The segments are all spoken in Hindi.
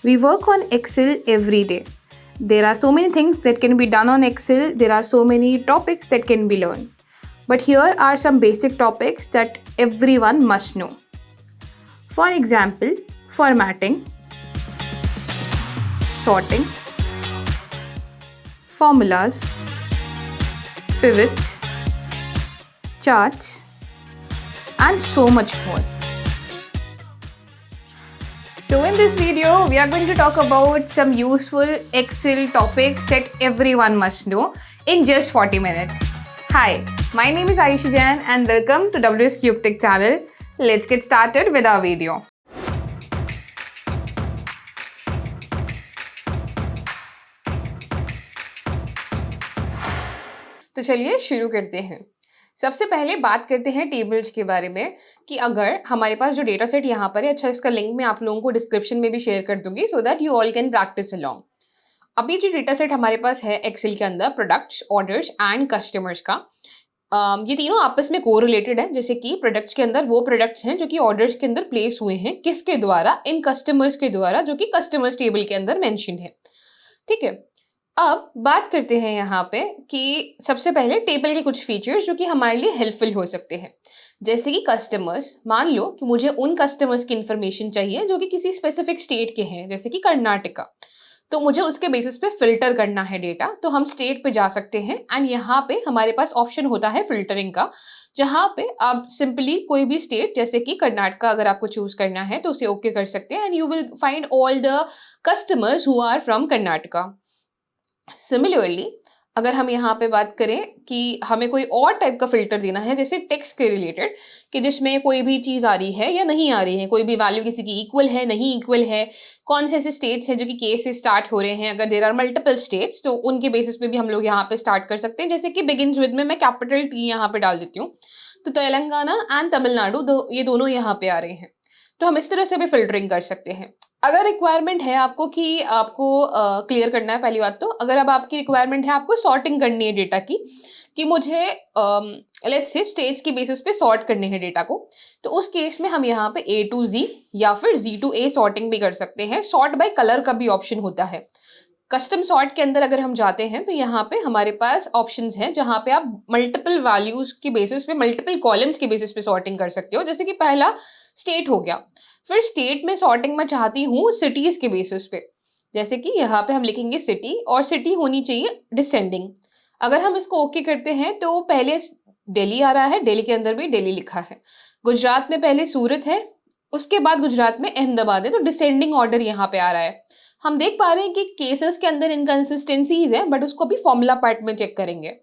We work on Excel every day. There are so many things that can be done on Excel, there are so many topics that can be learned. But here are some basic topics that everyone must know. For example, formatting, sorting, formulas, pivots, charts, and so much more. So in this video, we are going to talk about some useful Excel topics that everyone must know in just 40 minutes. Hi, my name is Ayushi Jain and welcome to WS Cube Tech channel. Let's get started with our video. तो चलिए शुरू करते हैं। सबसे पहले बात करते हैं टेबल्स के बारे में कि अगर हमारे पास जो डेटा सेट यहाँ पर है, अच्छा इसका लिंक मैं आप लोगों को डिस्क्रिप्शन में भी शेयर कर दूंगी so that you all can practice along. अभी जो डेटा सेट हमारे पास है एक्सेल के अंदर प्रोडक्ट्स, ऑर्डर्स एंड कस्टमर्स का, ये तीनों आपस में कोरिलेटेड है। जैसे कि प्रोडक्ट्स के अंदर वो प्रोडक्ट्स हैं जो कि ऑर्डर्स के अंदर प्लेस हुए हैं, किसके द्वारा? इन कस्टमर्स के द्वारा, जो कि कस्टमर्स टेबल के अंदर मेंशन है। ठीक है, अब बात करते हैं यहाँ पे कि सबसे पहले टेबल के कुछ फीचर्स जो कि हमारे लिए हेल्पफुल हो सकते हैं। जैसे कि कस्टमर्स, मान लो कि मुझे उन कस्टमर्स की इंफॉर्मेशन चाहिए जो कि किसी स्पेसिफिक स्टेट के हैं, जैसे कि कर्नाटका, तो मुझे उसके बेसिस पे फिल्टर करना है डेटा, तो हम स्टेट पे जा सकते हैं एंड यहाँ पे हमारे पास ऑप्शन होता है फिल्टरिंग का, जहाँ पे आप सिंपली कोई भी स्टेट जैसे कि कर्नाटका अगर आपको चूज करना है तो उसे ओके कर सकते हैं and you will find all the customers who are from Karnataka. Similarly अगर हम यहाँ पे बात करें कि हमें कोई और टाइप का फिल्टर देना है, जैसे टेक्स्ट के रिलेटेड, कि जिसमें कोई भी चीज़ आ रही है या नहीं आ रही है, कोई भी वैल्यू किसी की इक्वल है, नहीं इक्वल है, कौन से ऐसे स्टेट्स हैं जो कि के से स्टार्ट हो रहे हैं, अगर देर आर मल्टीपल स्टेट्स तो उनके बेसिस पे भी हम लोग यहाँ पे स्टार्ट कर सकते हैं। जैसे कि बिगिन्स विद में मैं कैपिटल टी यहाँ पे डाल देती हूँ, तो तेलंगाना एंड तमिलनाडु ये दोनों यहाँ पे आ रहे हैं, तो हम इस तरह से भी फिल्टरिंग कर सकते हैं। अगर रिक्वायरमेंट है आपको कि आपको क्लियर करना है, पहली बात तो अगर अब आपकी रिक्वायरमेंट है आपको सॉर्टिंग करनी है डेटा की, कि मुझे लेट्स से स्टेज की बेसिस पे सॉर्ट करने हैं डेटा को, तो उस केस में हम यहाँ पे A to Z या फिर Z to A सॉर्टिंग भी कर सकते हैं। सॉर्ट बाय कलर का भी ऑप्शन होता है। कस्टम सॉर्ट के अंदर अगर हम जाते हैं तो यहाँ पे हमारे पास ऑप्शंस हैं जहाँ पे आप मल्टीपल वैल्यूज की बेसिस पे, मल्टीपल कॉलम्स के बेसिस पे सॉर्टिंग कर सकते हो। जैसे कि पहला स्टेट हो गया, फिर स्टेट में सॉर्टिंग मैं चाहती हूँ सिटीज के बेसिस पे, जैसे कि यहाँ पे हम लिखेंगे सिटी और सिटी होनी चाहिए डिसेंडिंग। अगर हम इसको ओके करते हैं तो पहले दिल्ली आ रहा है, दिल्ली के अंदर भी दिल्ली लिखा है। गुजरात में पहले सूरत है, उसके बाद गुजरात में अहमदाबाद है, तो डिसेंडिंग ऑर्डर यहाँ पे आ रहा है। हम देख पा रहे हैं कि केसेस के अंदर इनकंसिस्टेंसीज है, बट उसको भी फॉर्मूला पार्ट में चेक करेंगे।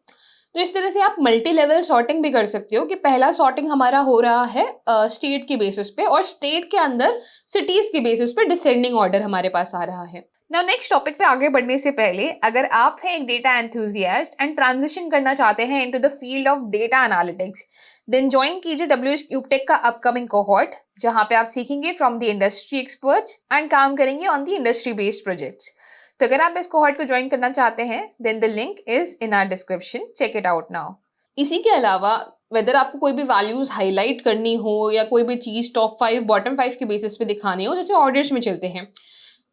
तो इस तरह से आप मल्टी लेवल सॉर्टिंग भी कर सकते हो कि पहला सॉर्टिंग हमारा हो रहा है स्टेट के बेसिस पे और स्टेट के अंदर सिटीज के बेसिस पे डिसेंडिंग ऑर्डर हमारे पास आ रहा है। नाउ नेक्स्ट टॉपिक पे आगे बढ़ने से पहले, अगर आप हैं एक डेटा एंथुसियास्ट एंड ट्रांजिशन करना चाहते हैं into the field of data analytics, then join कीजिए WS क्यूब टेक का अपकमिंग कोहॉर्ट, जहां पे आप सीखेंगे from the industry experts and काम करेंगे on the industry based projects. तो अगर आप इस कोहॉर्ट को ज्वाइन करना चाहते हैं then the link is in our description, check it out now. इसी के अलावा वेदर आपको कोई भी वैल्यूज हाईलाइट करनी हो या कोई भी चीज टॉप 5 बॉटम 5 के बेसिस पे दिखानी हो, जैसे ऑर्डर्स में चलते हैं,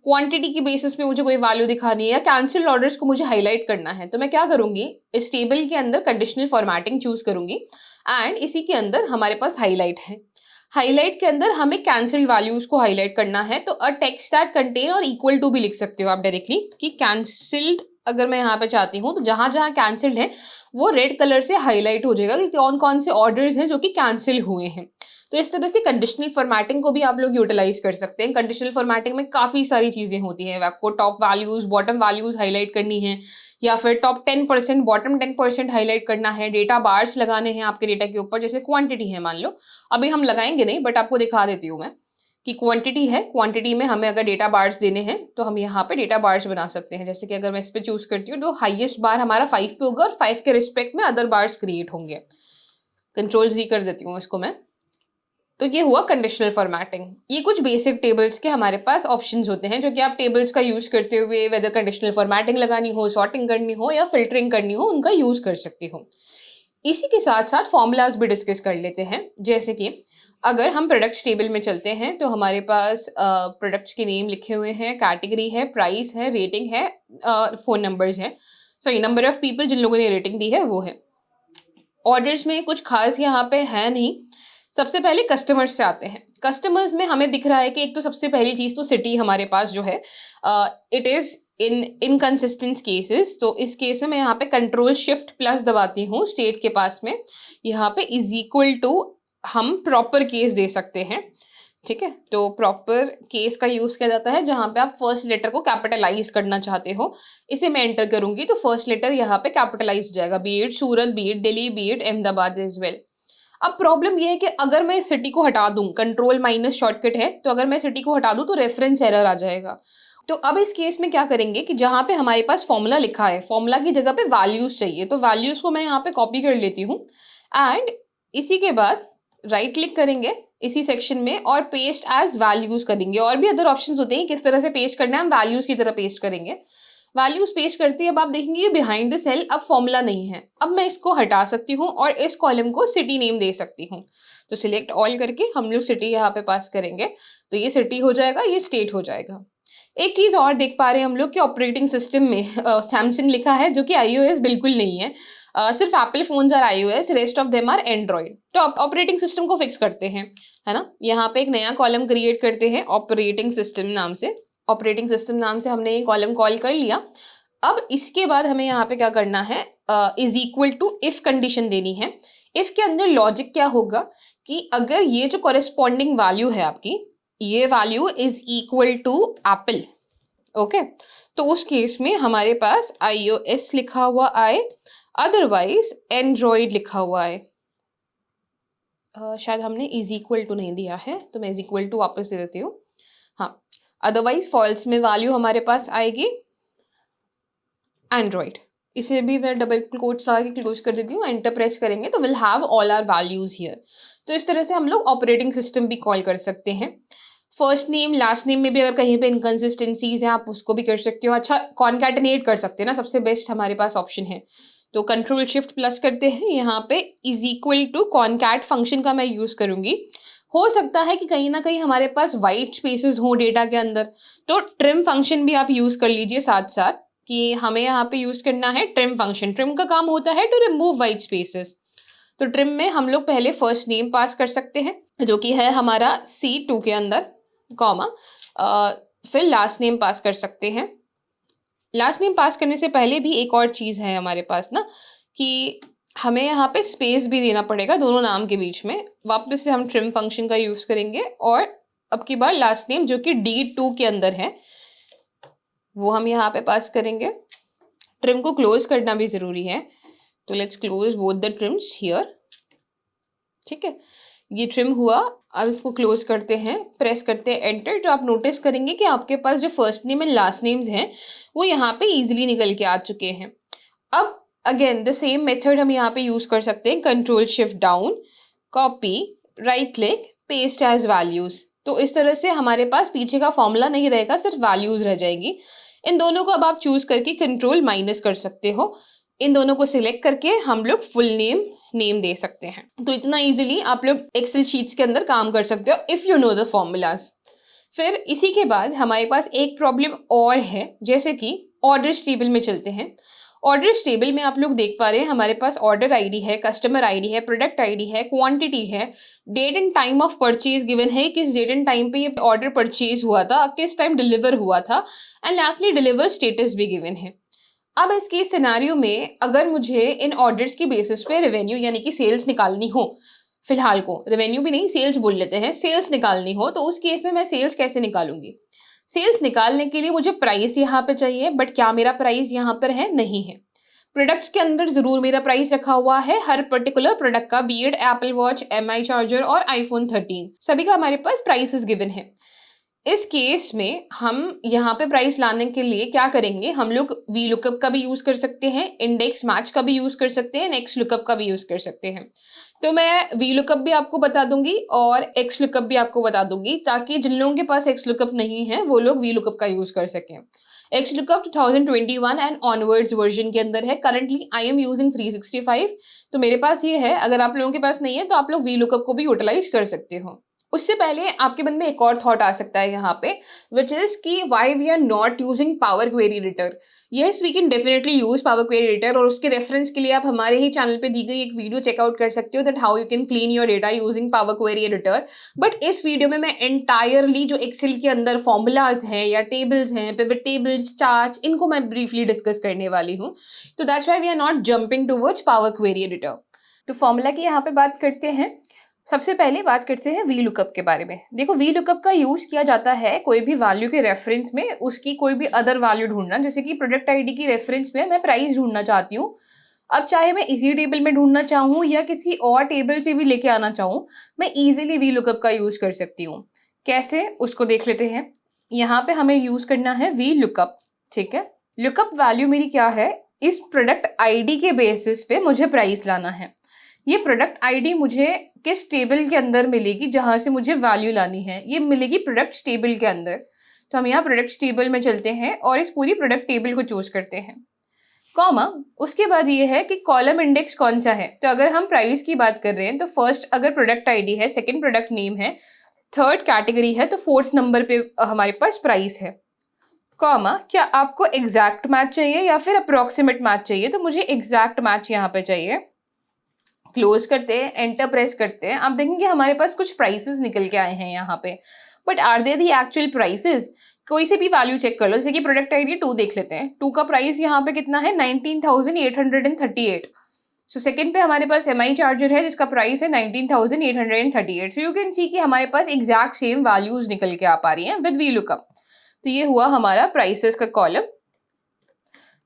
क्वांटिटी की बेसिस पे मुझे कोई वैल्यू दिखानी है या कैंसिल्ड ऑर्डर्स को मुझे हाईलाइट करना है, तो मैं क्या करूंगी, इस टेबल के अंदर कंडीशनल फॉर्मेटिंग चूज करूंगी एंड इसी के अंदर हमारे पास हाईलाइट है। हाईलाइट के अंदर हमें कैंसिल्ड वैल्यूज को हाईलाइट करना है, तो अ टेक्स्ट दैट कंटेन और इक्वल टू भी लिख सकते हो आप डायरेक्टली कि कैंसिल्ड अगर मैं यहाँ पे चाहती हूँ तो जहां जहां कैंसिल्ड है वो रेड कलर से हाईलाइट हो जाएगा कि कौन कौन से ऑर्डर्स हैं जो कि कैंसिल हुए हैं। तो इस तरह से कंडीशनल फॉर्मेटिंग को भी आप लोग यूटिलाइज कर सकते हैं। कंडीशनल फॉर्मेटिंग में काफी सारी चीजें होती हैं, आपको top values bottom values highlight करनी है या फिर टॉप 10% बॉटम 10% हाईलाइट करना है, डेटा बार्स लगाने हैं आपके डेटा के ऊपर, जैसे क्वांटिटी है मान लो, अभी हम लगाएंगे नहीं बट आपको दिखा देती हूँ मैं कि क्वांटिटी है, क्वांटिटी में हमें अगर डेटा बार्स देने हैं तो हम यहाँ पे डेटा बार्स बना सकते हैं। जैसे कि अगर मैं इस पे चूज करती हूँ तो हाईएस्ट बार हमारा 5 पे होगा और 5 के रिस्पेक्ट में अदर बार्स क्रिएट होंगे। Ctrl+Z कर देती हूँ इसको मैं। तो ये हुआ कंडीशनल फॉर्मेटिंग। ये कुछ बेसिक टेबल्स के हमारे पास ऑप्शंस होते हैं जो कि आप टेबल्स का यूज करते हुए वेदर कंडीशनल फॉर्मेटिंग लगानी हो, सॉर्टिंग करनी हो या फिल्टरिंग करनी हो, उनका यूज कर सकती हो। इसी के साथ साथ फॉर्मूलाज भी डिस्कस कर लेते हैं। जैसे कि अगर हम प्रोडक्ट्स टेबल में चलते हैं तो हमारे पास प्रोडक्ट्स के नेम लिखे हुए हैं, कैटेगरी है, प्राइस है, रेटिंग है, फ़ोन नंबर्स हैं। सॉरी, नंबर ऑफ पीपल जिन लोगों ने रेटिंग दी है वो है। ऑर्डर्स में कुछ खास यहाँ पे है नहीं। सबसे पहले कस्टमर्स से आते हैं। कस्टमर्स में हमें दिख रहा है कि एक तो सबसे पहली चीज़ तो सिटी हमारे पास जो है it is in inconsistent cases. तो इस केस में मैं यहाँ पे कंट्रोल शिफ्ट प्लस दबाती हूँ स्टेट के पास में। यहाँ पे इज इक्वल टू हम प्रॉपर केस दे सकते हैं। ठीक है, तो प्रॉपर केस का यूज किया जाता है जहां पे आप फर्स्ट लेटर को कैपिटलाइज करना चाहते हो। इसे मैं एंटर करूंगी तो फर्स्ट लेटर यहाँ पे कैपिटलाइज हो जाएगा, be it Surat, be it Delhi, be it Ahmedabad as well. अब प्रॉब्लम ये है कि अगर मैं सिटी को हटा दूं, कंट्रोल माइनस शॉर्टकट है, तो अगर मैं सिटी को हटा दूं तो रेफरेंस एरर आ जाएगा। तो अब इस केस में क्या करेंगे कि जहां पे हमारे पास फॉर्मूला लिखा है, फॉर्मूला की जगह पे वैल्यूज चाहिए, तो वैल्यूज को मैं यहाँ पे कॉपी कर लेती हूँ एंड इसी के बाद राइट क्लिक करेंगे इसी सेक्शन में और पेस्ट एज वैल्यूज करेंगे। और भी अदर ऑप्शंस होते हैं किस तरह से पेस्ट करना है, हम वैल्यूज की तरह पेस्ट करेंगे। वैल्यूज पेस्ट करती है, अब आप देखेंगे बिहाइंड द सेल अब फॉर्मूला नहीं है। अब मैं इसको हटा सकती हूँ और इस कॉलम को सिटी नेम दे सकती हूँ। तो सिलेक्ट ऑल करके हम लोग सिटी यहाँ पे पास करेंगे तो ये सिटी हो जाएगा, ये स्टेट हो जाएगा। एक चीज और देख पा रहे हैं हम लोग कि ऑपरेटिंग सिस्टम में सैमसंग लिखा है जो कि iOS बिल्कुल नहीं है। सिर्फ Apple phones are iOS, rest of them are Android. तो ऑपरेटिंग सिस्टम को फिक्स करते हैं, है ना। यहाँ पे एक नया कॉलम क्रिएट करते हैं ऑपरेटिंग सिस्टम नाम से। ऑपरेटिंग सिस्टम नाम से हमने ये कॉलम कॉल कर लिया। अब इसके बाद हमें यहाँ पे क्या करना है, is equal to if condition देनी है। इफ के अंदर लॉजिक क्या होगा कि अगर ये जो कॉरेस्पॉन्डिंग वैल्यू है आपकी, ये value is equal to Apple, okay, तो उस केस में हमारे पास iOS लिखा हुआ आए, अदरवाइज एंड्रॉइड लिखा हुआ आए। शायद हमने इज इक्वल टू नहीं दिया है तो मैं इज इक्वल टू वापस दे देती हूँ। हाँ, अदरवाइज फॉल्स में वैल्यू हमारे पास आएगी एंड्रॉइड। इसे भी मैं डबल कोट्स लगा के क्लोज कर देती हूँ, एंटर प्रेस करेंगे तो will have all our values here. तो इस तरह से हम लोग ऑपरेटिंग सिस्टम भी कॉल कर सकते हैं। फर्स्ट नेम लास्ट नेम में भी अगर कहीं पे इनकंसिस्टेंसीज हैं आप उसको भी कर सकते हो। अच्छा, कॉन्कैटिनेट कर सकते हैं ना, सबसे बेस्ट हमारे पास ऑप्शन है। तो कंट्रोल शिफ्ट प्लस करते हैं, यहाँ पे is equal to concat function का मैं यूज करूंगी। हो सकता है कि कहीं ना कहीं हमारे पास वाइट स्पेसेस हो डेटा के अंदर, तो ट्रिम फंक्शन भी आप यूज कर लीजिए साथ साथ, कि हमें यहाँ पे यूज करना है ट्रिम फंक्शन। ट्रिम का काम होता है टू रिमूव वाइट स्पेसेस। तो ट्रिम में हम लोग पहले फर्स्ट नेम पास कर सकते हैं जो कि है हमारा C2 के अंदर, कॉमा, फिर लास्ट नेम पास कर सकते हैं। लास्ट नेम पास करने से पहले भी एक और चीज़ है हमारे पास ना, कि हमें यहाँ पे स्पेस भी देना पड़ेगा दोनों नाम के बीच में। वापस से हम ट्रिम फंक्शन का यूज़ करेंगे और अब की बार लास्ट नेम जो कि D2 के अंदर है वो हम यहाँ पे पास करेंगे। ट्रिम को क्लोज करना भी ज़रूरी है, तो let's close both the TRIMS here. ठीक है, ये ट्रिम हुआ। अब इसको क्लोज करते हैं, प्रेस करते हैं एंटर। तो आप नोटिस करेंगे कि आपके पास जो first name and last names हैं वो यहाँ पे इजीली निकल के आ चुके हैं। अब अगेन द सेम मेथड हम यहाँ पे यूज कर सकते हैं, control shift down, copy, right click, paste as values. तो इस तरह से हमारे पास पीछे का फॉर्मूला नहीं रहेगा, सिर्फ वैल्यूज रह जाएगी। इन दोनों को अब आप चूज करके कंट्रोल माइनस कर सकते हो। इन दोनों को सिलेक्ट करके हम लोग फुल नेम दे सकते हैं। तो इतना इजीली आप लोग एक्सेल शीट्स के अंदर काम कर सकते हो if you know the formulas. फिर इसी के बाद हमारे पास एक प्रॉब्लम और है, जैसे कि ऑर्डर्स टेबल में चलते हैं। ऑर्डर्स टेबल में आप लोग देख पा रहे हैं हमारे पास ऑर्डर आईडी है, कस्टमर आईडी है, प्रोडक्ट आईडी है, क्वांटिटी है, date and time of purchase given है, किस डेट एंड टाइम पे ये ऑर्डर परचेज हुआ था, किस टाइम डिलीवर हुआ था, एंड लास्टली डिलीवर स्टेटस भी गिवन है। अब इसके सिनेरियो में अगर मुझे इन ऑर्डर्स की बेसिस पे रेवेन्यू यानी कि सेल्स निकालनी हो, फिलहाल को रेवेन्यू भी नहीं सेल्स बोल लेते हैं, सेल्स निकालनी हो, तो उस केस में मैं सेल्स कैसे निकालूंगी। सेल्स निकालने के लिए मुझे प्राइस यहाँ पे चाहिए, बट क्या मेरा प्राइस यहाँ पर है? नहीं है। प्रोडक्ट्स के अंदर जरूर मेरा प्राइस रखा हुआ है हर पर्टिकुलर प्रोडक्ट का, B it Apple watch, MI charger और iPhone 13, सभी का हमारे पास प्राइसेस गिवन है। इस केस में हम यहाँ पे प्राइस लाने के लिए क्या करेंगे, हम लोग वी लुकअप का भी यूज कर सकते हैं, इंडेक्स मैच का भी यूज कर सकते हैं, एक्स लुकअप का भी यूज कर सकते हैं। तो मैं वी लुकअप भी आपको बता दूंगी और एक्स लुकअप भी आपको बता दूंगी, ताकि जिन लोगों के पास एक्स लुकअप नहीं है वो लोग वी लुकअप का यूज कर सकें। X lookup 2021 and onwards version के अंदर है। करंटली आई एम यूजिंग 365, तो मेरे पास ये है। अगर आप लोगों के पास नहीं है तो आप लोग वी लुकअप को भी यूटिलाइज कर सकते हो। उससे पहले आपके मन में एक और थॉट आ सकता है यहाँ पे, विच इज कि why we are not using power query editor. Yes, we can definitely use power query editor, और उसके रेफरेंस के लिए आप हमारे ही चैनल पे दी गई एक वीडियो चेकआउट कर सकते हो, that how you can clean your data using power query editor. But इस वीडियो में मैं एंटायरली जो एक्सेल के अंदर फॉर्मूलाज हैं या टेबल्स हैं, पिवट टेबल्स, चार्ट्स, इनको मैं ब्रीफली डिस्कस करने वाली हूँ। तो that's why we are not jumping towards power query editor. तो फॉर्मूला की यहाँ पे बात करते हैं। सबसे पहले बात करते हैं वी लुकअप के बारे में। देखो, वी लुकअप का यूज किया जाता है कोई भी वैल्यू के रेफरेंस में उसकी कोई भी अदर वैल्यू ढूंढना। जैसे कि प्रोडक्ट आईडी की रेफरेंस में मैं प्राइस ढूंढना चाहती हूँ। अब चाहे मैं इसी टेबल में ढूंढना चाहूँ या किसी और टेबल से भी लेके आना चाहूँ, मैं इजीली वी लुकअप का यूज कर सकती हूँ। कैसे, उसको देख लेते हैं। यहाँ पे हमें यूज करना है वी लुकअप। ठीक है, लुकअप वैल्यू मेरी क्या है, इस प्रोडक्ट आईडी के बेसिस पे मुझे प्राइस लाना है। ये प्रोडक्ट आईडी मुझे किस टेबल के अंदर मिलेगी जहां से मुझे वैल्यू लानी है, ये मिलेगी प्रोडक्ट टेबल के अंदर। तो हम यहाँ प्रोडक्ट टेबल में चलते हैं और इस पूरी प्रोडक्ट टेबल को चूज करते हैं, कॉमा। उसके बाद ये है कि कॉलम इंडेक्स कौन सा है। तो अगर हम प्राइस की बात कर रहे हैं तो फर्स्ट अगर प्रोडक्ट आईडी है, सेकंड प्रोडक्ट नेम है, थर्ड कैटेगरी है, तो फोर्थ नंबर पे हमारे पास प्राइस है, कॉमा। क्या आपको एग्जैक्ट मैच चाहिए या फिर अप्रोक्सीमेट मैच चाहिए? तो मुझे एग्जैक्ट मैच यहाँ पे चाहिए। क्लोज करते हैं, एंटर प्रेस करते हैं। आप देखेंगे हमारे पास कुछ प्राइसेस निकल के आए हैं यहाँ पे, but are they the actual prices? कोई से भी वैल्यू चेक कर लो। जैसे कि प्रोडक्ट आईडी 2 देख लेते हैं। 2 का प्राइस यहाँ पे कितना है, 19,838। सो सेकंड पे हमारे पास एमआई चार्जर है जिसका प्राइस है 19,838। सो यू कैन सी कि हमारे पास एग्जैक्ट सेम वैल्यूज निकल के आ पा रही हैं विद वी लुकअप। तो ये हुआ हमारा प्राइसेस का कॉलम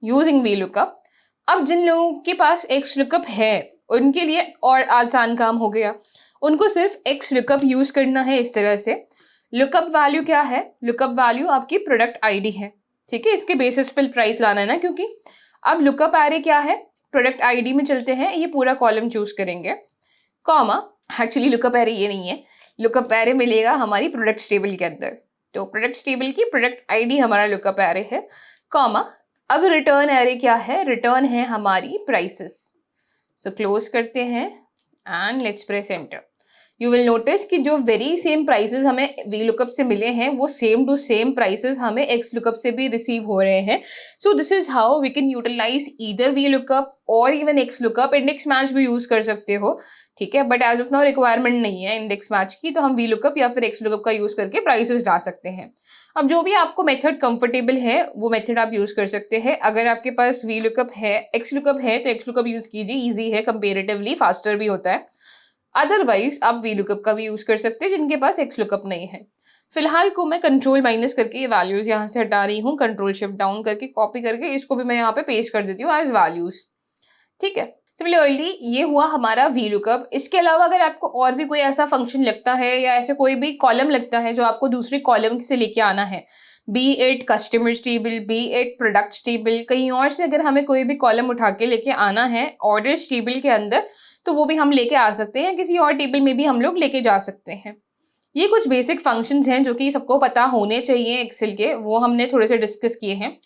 यूजिंग वी लुकअप। अब जिन लोगों के पास एक्स लुकअप है उनके लिए और आसान काम हो गया। उनको सिर्फ एक्स लुकअप यूज करना है इस तरह से। लुकअप वैल्यू क्या है, लुकअप वैल्यू आपकी प्रोडक्ट आईडी है। ठीक है, इसके बेसिस पे प्राइस लाना है ना, क्योंकि अब लुकअप एरे क्या है, प्रोडक्ट आईडी में चलते हैं, ये पूरा कॉलम चूज करेंगे, कॉमा। एक्चुअली लुकअप एरे ये नहीं है, लुकअप एरे मिलेगा हमारी प्रोडक्ट टेबल के अंदर। तो प्रोडक्ट टेबल की प्रोडक्ट आईडी हमारा लुकअप एरे है, कॉमा। अब रिटर्न एरे क्या है, रिटर्न है हमारी प्राइसेस। सो क्लोज करते हैं and let's press enter. You will notice कि जो वेरी सेम प्राइसेस हमें वी लुकअप से मिले हैं वो सेम टू सेम प्राइसेस हमें एक्स लुकअप से भी रिसीव हो रहे हैं। So this is how we can utilize either V lookup और even X lookup. Index match भी यूज कर सकते हो, ठीक है, but as of now requirement नहीं है इंडेक्स मैच की, तो हम वी लुकअप या फिर एक्स लुकअप का यूज करके प्राइसेस ला सकते हैं। अब जो भी आपको मेथड कंफर्टेबल है वो मेथड आप यूज कर सकते हैं। अगर आपके पास वी लुकअप है, एक्स लुकअप है, तो एक्स लुकअप यूज कीजिए, इजी है, कंपेरेटिवली फास्टर भी होता है। अदरवाइज आप वी लुकअप का भी यूज कर सकते हैं जिनके पास एक्स लुकअप नहीं है। फिलहाल को मैं कंट्रोल माइनस करके ये वैल्यूज यहाँ से हटा रही हूँ, कंट्रोल शिफ्ट डाउन करके कॉपी करके इसको भी मैं यहाँ पे पेस्ट कर देती हूँ एज वैल्यूज। ठीक है, सिमिलरली ये हुआ हमारा वी लुकअप। इसके अलावा अगर आपको और भी कोई ऐसा फंक्शन लगता है या ऐसे कोई भी कॉलम लगता है जो आपको दूसरी कॉलम से लेके आना है, B it customers table, B it products table, कहीं और से अगर हमें कोई भी कॉलम उठा के लेके आना है ऑर्डर्स टेबल के अंदर, तो वो भी हम लेके आ सकते हैं, किसी और टेबल में भी हम लोग लेके जा सकते हैं। ये कुछ बेसिक फंक्शंस हैं जो कि सबको पता होने चाहिए एक्सेल के, वो हमने थोड़े से डिस्कस किए हैं।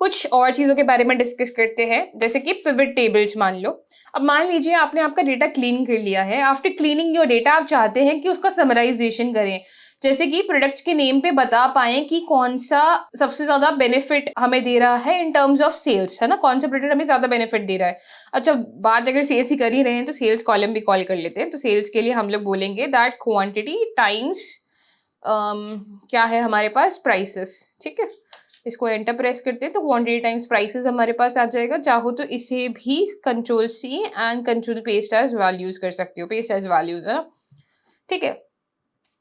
कुछ और चीज़ों के बारे में डिस्कस करते हैं, जैसे कि पिवट टेबल्स। मान लो, अब मान लीजिए आपने आपका डेटा क्लीन कर लिया है। आफ्टर क्लीनिंग योर डेटा आप चाहते हैं कि उसका समराइजेशन करें, जैसे कि प्रोडक्ट्स के नेम पे बता पाएं कि कौन सा सबसे ज्यादा बेनिफिट हमें दे रहा है इन टर्म्स ऑफ सेल्स, है ना, कौन सा प्रोडक्ट हमें ज्यादा बेनिफिट दे रहा है। अच्छा, बात अगर सेल्स ही कर ही रहे हैं तो सेल्स कॉलम भी कॉल कर लेते हैं। तो सेल्स के लिए हम लोग बोलेंगे दैट क्वांटिटी टाइम्स क्या है हमारे पास, प्राइसेस। ठीक है, इसको एंटर प्रेस करते हैं तो क्वांटिटी टाइम्स प्राइसेस हमारे पास आ जाएगा। चाहो तो इसे भी control C and control paste as values कर सकते हो, पेस्ट एज वैल्यूज, है ना। ठीक है,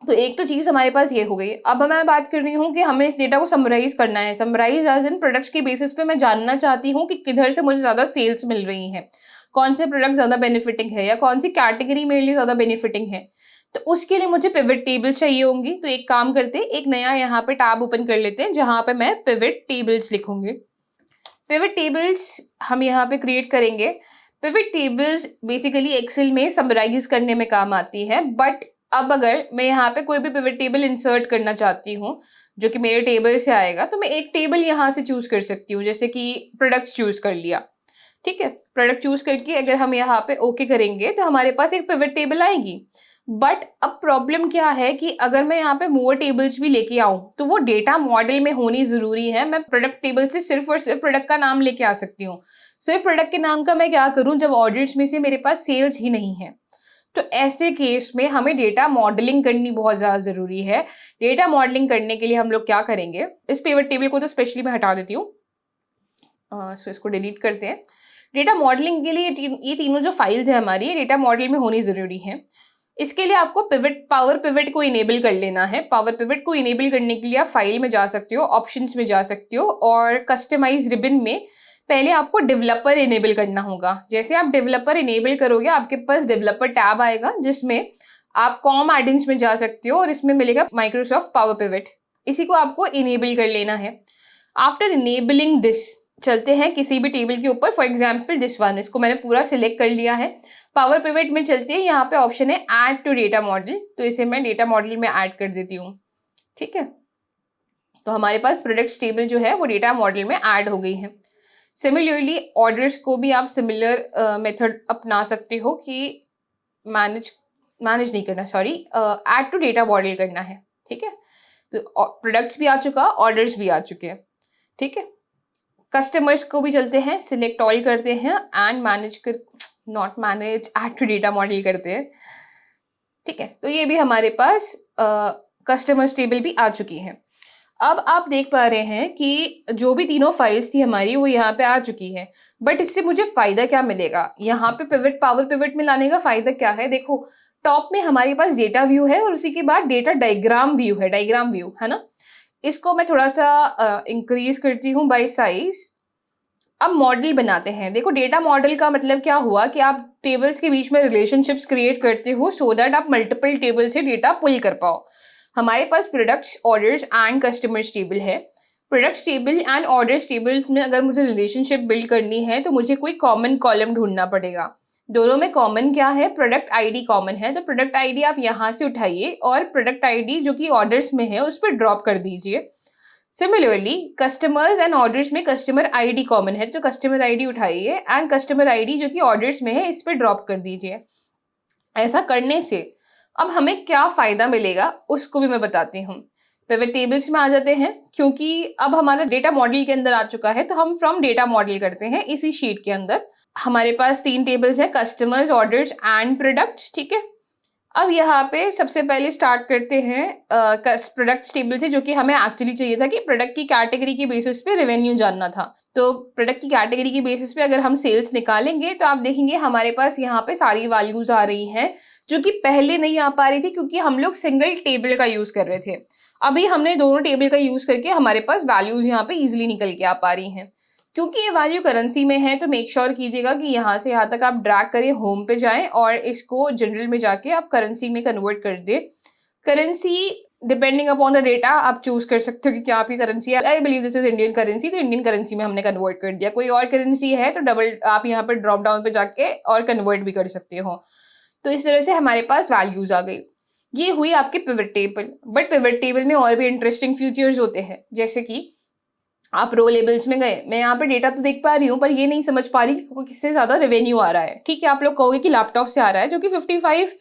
तो एक तो चीज हमारे पास ये हो गई। अब मैं बात कर रही हूँ कि हमें इस डेटा को समराइज करना है। समराइज एज इन प्रोडक्ट्स के बेसिस पे मैं जानना चाहती हूँ कि किधर से मुझे ज्यादा सेल्स मिल रही है, कौन से प्रोडक्ट ज्यादा बेनिफिटिंग है या कौन सी कैटेगरी मेरे लिए ज्यादा बेनिफिटिंग है। तो उसके लिए मुझे पिवट टेबल्स चाहिए होंगी। तो एक काम करते हैं, एक नया यहाँ पे टैब ओपन कर लेते हैं जहां पे मैं पिवट टेबल्स लिखूंगी। पिवट टेबल्स हम यहाँ पे क्रिएट करेंगे। पिवट टेबल्स बेसिकली एक्सेल में समराइज करने में काम आती है, बट अब अगर मैं यहाँ पे कोई भी पिवट टेबल इंसर्ट करना चाहती हूँ, जो कि मेरे टेबल से आएगा, तो मैं एक टेबल यहाँ से चूज़ कर सकती हूँ, जैसे कि प्रोडक्ट्स चूज़ कर लिया, ठीक है? प्रोडक्ट चूज़ करके अगर हम यहाँ पे ओके करेंगे, तो हमारे पास एक पिवट टेबल आएगी। बट अब प्रॉब्लम क्या है कि अगर मैं यहाँ पे मोर टेबल्स भी लेके आऊँ, तो वो डेटा मॉडल में होनी ज़रूरी है। मैं प्रोडक्ट टेबल से सिर्फ़ और सिर्फ़ प्रोडक्ट का नाम लेके आ सकती हूँ। सिर्फ़ प्रोडक्ट के नाम का मैं क्या करूँ, जब ऑर्डर्स में से मेरे पास सेल्स ही नहीं है। तो ऐसे केस में हमें डेटा मॉडलिंग करनी बहुत ज़्यादा ज़रूरी है। डेटा मॉडलिंग करने के लिए हम लोग क्या करेंगे, इस पिवट टेबल को तो स्पेशली मैं हटा देती हूँ। सो इसको डिलीट करते हैं। डेटा मॉडलिंग के लिए ये तीनों जो फाइल्स है हमारी, ये डेटा मॉडल में होनी ज़रूरी है। इसके लिए आपको पावर पिवट को इनेबल कर लेना है। पावर पिवट को इनेबल करने के लिए आप फाइल में जा सकते हो, ऑप्शंस में जा सकते हो और कस्टमाइज रिबन में पहले आपको डेवलपर इनेबल करना होगा। जैसे आप डेवलपर इनेबल करोगे, आपके पास डेवलपर टैब आएगा, जिसमें आप कॉम एडिन्स में जा सकते हो और इसमें मिलेगा माइक्रोसॉफ्ट पावर पिवट। इसी को आपको इनेबल कर लेना है। आफ्टर इनेबलिंग दिस, चलते हैं किसी भी टेबल के ऊपर। फॉर एग्जाम्पल दिस वन, इसको मैंने पूरा सिलेक्ट कर लिया है। पावर पिवट में चलते हैं, यहाँ पे ऑप्शन है ऐड टू डेटा मॉडल, तो इसे मैं डेटा मॉडल में ऐड कर देती हूँ, ठीक है? तो हमारे पास प्रोडक्ट्स टेबल जो है वो डेटा मॉडल में ऐड हो गई है। सिमिलरली ऑर्डर्स को भी आप सिमिलर मेथड अपना सकते हो कि मैनेज मैनेज नहीं करना, sorry, add to data model करना है, ठीक है? तो प्रोडक्ट्स भी आ चुका, ऑर्डर्स भी आ चुके हैं, ठीक है? कस्टमर्स को भी चलते हैं, सिलेक्ट ऑल करते हैं एंड मैनेज कर, not manage, add to data model करते हैं, ठीक है? तो ये भी हमारे पास कस्टमर्स टेबल भी आ चुकी है। अब आप देख पा रहे हैं कि जो भी तीनों फाइल्स थी हमारी वो यहाँ पे आ चुकी है। बट इससे मुझे फ़ायदा क्या मिलेगा? यहाँ पे पावर पिवट में लाने का फ़ायदा क्या है? देखो, टॉप में हमारे पास डेटा व्यू है और उसी के बाद डेटा डायग्राम व्यू है, डायग्राम व्यू, है ना? इसको मैं थोड़ा-सा इंक्रीज़ करती हूँ बाय साइज़। अब मॉडल बनाते हैं। देखो, डेटा मॉडल का मतलब क्या हुआ कि आप टेबल्स के बीच में रिलेशनशिप्स क्रिएट करते हो सो दैट आप मल्टीपल टेबल से डेटा पुल कर पाओ। हमारे पास products, orders and customers table है। Products table and orders tables में अगर मुझे रिलेशनशिप बिल्ड करनी है तो मुझे कोई कॉमन कॉलम ढूंढना पड़ेगा। दोनों में कॉमन क्या है? प्रोडक्ट आईडी कॉमन है, तो प्रोडक्ट आईडी आप यहाँ से उठाइए और प्रोडक्ट आईडी जो कि ऑर्डर्स में है उस पर ड्रॉप कर दीजिए। सिमिलरली कस्टमर्स एंड ऑर्डर्स में कस्टमर आईडी कॉमन है, तो कस्टमर आईडी उठाइए एंड कस्टमर आईडी जो कि ऑर्डर्स में है इस पे ड्रॉप कर दीजिए। ऐसा करने से अब हमें क्या फायदा मिलेगा उसको भी मैं बताती हूँ। पिवट टेबल्स में आ जाते हैं, क्योंकि अब हमारा डेटा मॉडल के अंदर आ चुका है, तो हम फ्रॉम डेटा मॉडल करते हैं इसी शीट के अंदर। हमारे पास 3 टेबल्स हैं, कस्टमर्स, ऑर्डर्स एंड प्रोडक्ट्स, ठीक है? अब यहाँ पे सबसे पहले स्टार्ट करते हैं प्रोडक्ट्स टेबल से, जो कि हमें एक्चुअली चाहिए था कि प्रोडक्ट की कैटेगरी के बेसिस पे रेवेन्यू जानना था। तो प्रोडक्ट की कैटेगरी के बेसिस पे अगर हम सेल्स निकालेंगे तो आप देखेंगे हमारे पास यहाँ पे सारी वैल्यूज आ रही हैं, जो कि पहले नहीं आ पा रही थी क्योंकि हम लोग सिंगल टेबल का यूज कर रहे थे। अभी हमने दोनों टेबल का यूज करके हमारे पास वैल्यूज यहाँ पे इजिली निकल के आ पा रही हैं। क्योंकि ये वैल्यू करेंसी में है तो मेक श्योर कीजिएगा कि यहाँ से यहाँ तक आप ड्रैग करें, होम पे जाएं और इसको जनरल में जाके आप करेंसी में कन्वर्ट कर दें। Currency depending upon the data आप चूज कर सकते हो कि क्या आपकी करेंसी है। I believe this is Indian currency, तो इंडियन करेंसी में हमने कन्वर्ट कर दिया। कोई और करेंसी है तो डबल आप यहाँ पर ड्रॉप डाउन पे जाके और कन्वर्ट भी कर सकते हो। तो इस तरह से हमारे पास वैल्यूज आ गई। ये हुई आपकी pivot table. But pivot table में और भी इंटरेस्टिंग फीचर्स होते हैं, जैसे कि आप रो लेबल्स में गए, मैं यहाँ पे डेटा तो देख पा रही हूँ पर ये नहीं समझ पा रही कि किससे ज्यादा रेवेन्यू आ रहा है। ठीक है, आप लोग कहोगे कि लैपटॉप से आ रहा है, जो कि 55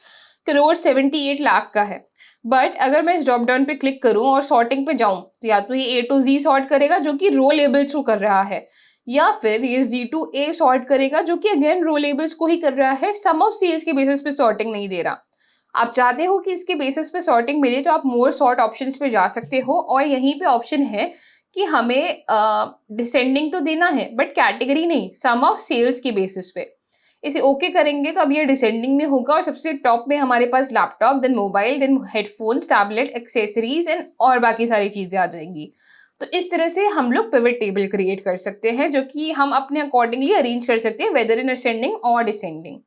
करोड़ 78 लाख का है। बट अगर मैं इस ड्रॉप डाउन पे क्लिक करूं और सॉर्टिंग पे जाऊं, तो या तो ये ए टू जी सॉर्ट करेगा जो कि रो लेबल्स को कर रहा है, या फिर ये जी टू ए सॉर्ट करेगा जो कि अगेन रो लेबल्स को ही कर रहा है। सम ऑफ सेल्स के बेसिस पे सॉर्टिंग नहीं दे रहा। आप चाहते हो कि इसके बेसिस पे सॉर्टिंग मिले तो आप मोर सॉर्ट ऑप्शंस पे जा सकते हो और यहीं पे ऑप्शन है कि हमें डिसेंडिंग तो देना है बट कैटेगरी नहीं, सम ऑफ सेल्स के बेसिस पे। इसे ओके करेंगे तो अब ये डिसेंडिंग में होगा और सबसे टॉप में हमारे पास laptop, then mobile, then headphones, tablet, accessories and और बाकी सारी चीजें आ जाएंगी। तो इस तरह से हम लोग पिवट टेबल क्रिएट कर सकते हैं, जो कि हम अपने अकॉर्डिंगली अरेंज कर सकते हैं, वेदर इन असेंडिंग और डिसेंडिंग।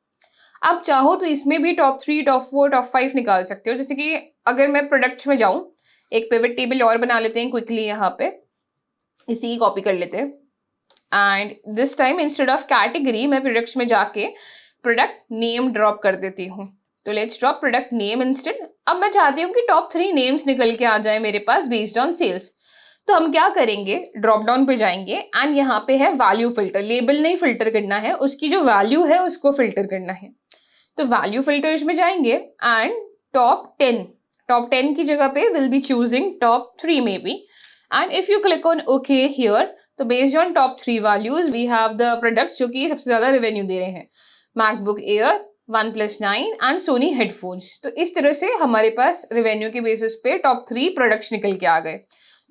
आप चाहो तो इसमें भी टॉप 3, टॉप 4, टॉप 5 निकाल सकते हो। जैसे कि अगर मैं प्रोडक्ट्स में जाऊं, एक पिवट टेबल और बना लेते हैं क्विकली, यहाँ पे इसी की कॉपी कर लेते हैं and this time instead of category मैं प्रोडक्ट्स में जाके प्रोडक्ट नेम ड्रॉप कर देती हूँ। तो let's drop product name instead अब मैं चाहती हूँ कि टॉप 3 नेम्स निकल के आ जाए मेरे पास बेस्ड ऑन सेल्स। तो हम क्या करेंगे, ड्रॉप डाउन पे जाएंगे एंड यहाँ पे है वैल्यू फिल्टर। लेबल नहीं फिल्टर करना है, उसकी जो वैल्यू है उसको फिल्टर करना है। तो वैल्यू फिल्टर्स में जाएंगे एंड टॉप 10 की जगह पे will be choosing top 3 may be. And if you click on okay here, तो based on top 3 values we have the products जो कि सबसे ज्यादा रेवेन्यू दे रहे हैं, MacBook Air, OnePlus 9 and Sony headphones. तो इस तरह से हमारे पास रेवेन्यू के बेसिस पे टॉप 3 प्रोडक्ट्स निकल के आ गए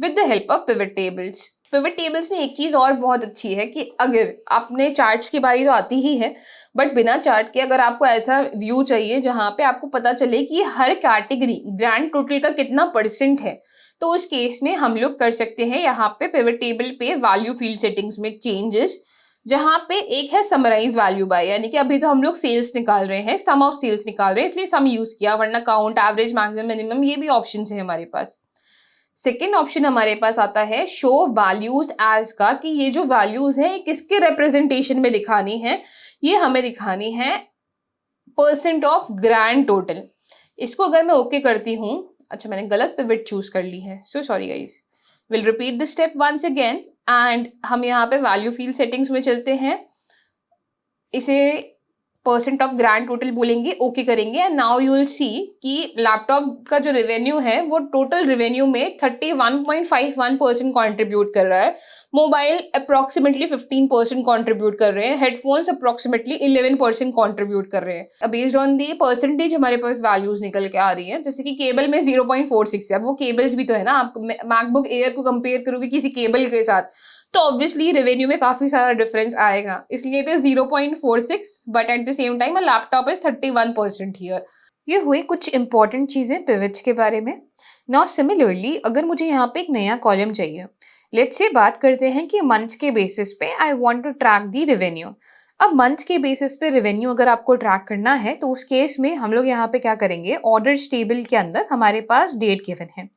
with the help of pivot tables. Pivot tables में एक चीज और बहुत अच्छी है कि अगर आपने चार्ट्स की बारी तो आती ही है, बट बिना चार्ट के अगर आपको ऐसा व्यू चाहिए जहां पे आपको पता चले कि हर कैटेगरी ग्रैंड टोटल का कितना परसेंट है, तो उस केस में हम लोग कर सकते हैं यहाँ पे पिवट टेबल पे वैल्यू फील्ड सेटिंग्स में चेंजेस, जहां पे एक है समराइज वैल्यू बाय, यानी कि अभी तो हम लोग सेल्स निकाल रहे हैं, सम ऑफ सेल्स निकाल रहे हैं, इसलिए सम यूज किया, वरना काउंट, एवरेज, मैक्सिमम, मिनिमम, ये भी ऑप्शन है हमारे पास। सेकेंड ऑप्शन हमारे पास आता है शो वैल्यूज एज का, कि ये जो वैल्यूज है किसके रिप्रेजेंटेशन में दिखानी है, ये हमें दिखानी है परसेंट ऑफ ग्रैंड टोटल। इसको अगर मैं ओके करती हूँ, अच्छा मैंने गलत पिवट चूज कर ली है, so sorry guys, will repeat the step once again and हम यहाँ पे वैल्यू फील्ड सेटिंग्स में चलते हैं, इसे परसेंट ऑफ ग्रैंड टोटल बोलेंगे, ओके करेंगे and now you will see कि लैपटॉप का जो रेवेन्यू है वो टोटल रेवेन्यू में 31.51% कॉन्ट्रीब्यूट कर रहा है, मोबाइल अप्रोक्सीमेटली 15% कॉन्ट्रीब्यूट कर रहे हैं, हेडफोन्स अप्रोक्सीमेटली 11% कॉन्ट्रीब्यूट कर रहे हैं। बेस्ड ऑन दी परसेंटेज हमारे पास वैल्यूज निकल के आ रही है, जैसे कि केबल में 0.46 है, अब वो केबल्स भी तो है ना, आप मैकबुक एयर को कंपेयर करोगे किसी केबल के साथ तो ऑब्वियसली रेवेन्यू में काफी सारा डिफरेंस आएगा, इसलिए it is 0.46 but at the same time a laptop is 31% here. ये हुई कुछ इंपॉर्टेंट चीजें पिवट्स के बारे में। नाउ सिमिलरली अगर मुझे यहाँ पे एक नया कॉलम चाहिए, लेट्स से बात करते हैं कि मंथ के बेसिस पे I want to track the revenue. अब मंथ के बेसिस पे रेवेन्यू अगर आपको ट्रैक करना है तो उस केस में हम लोग यहाँ पे क्या करेंगे, ऑर्डर्स टेबल के अंदर हमारे पास डेट गिवन है,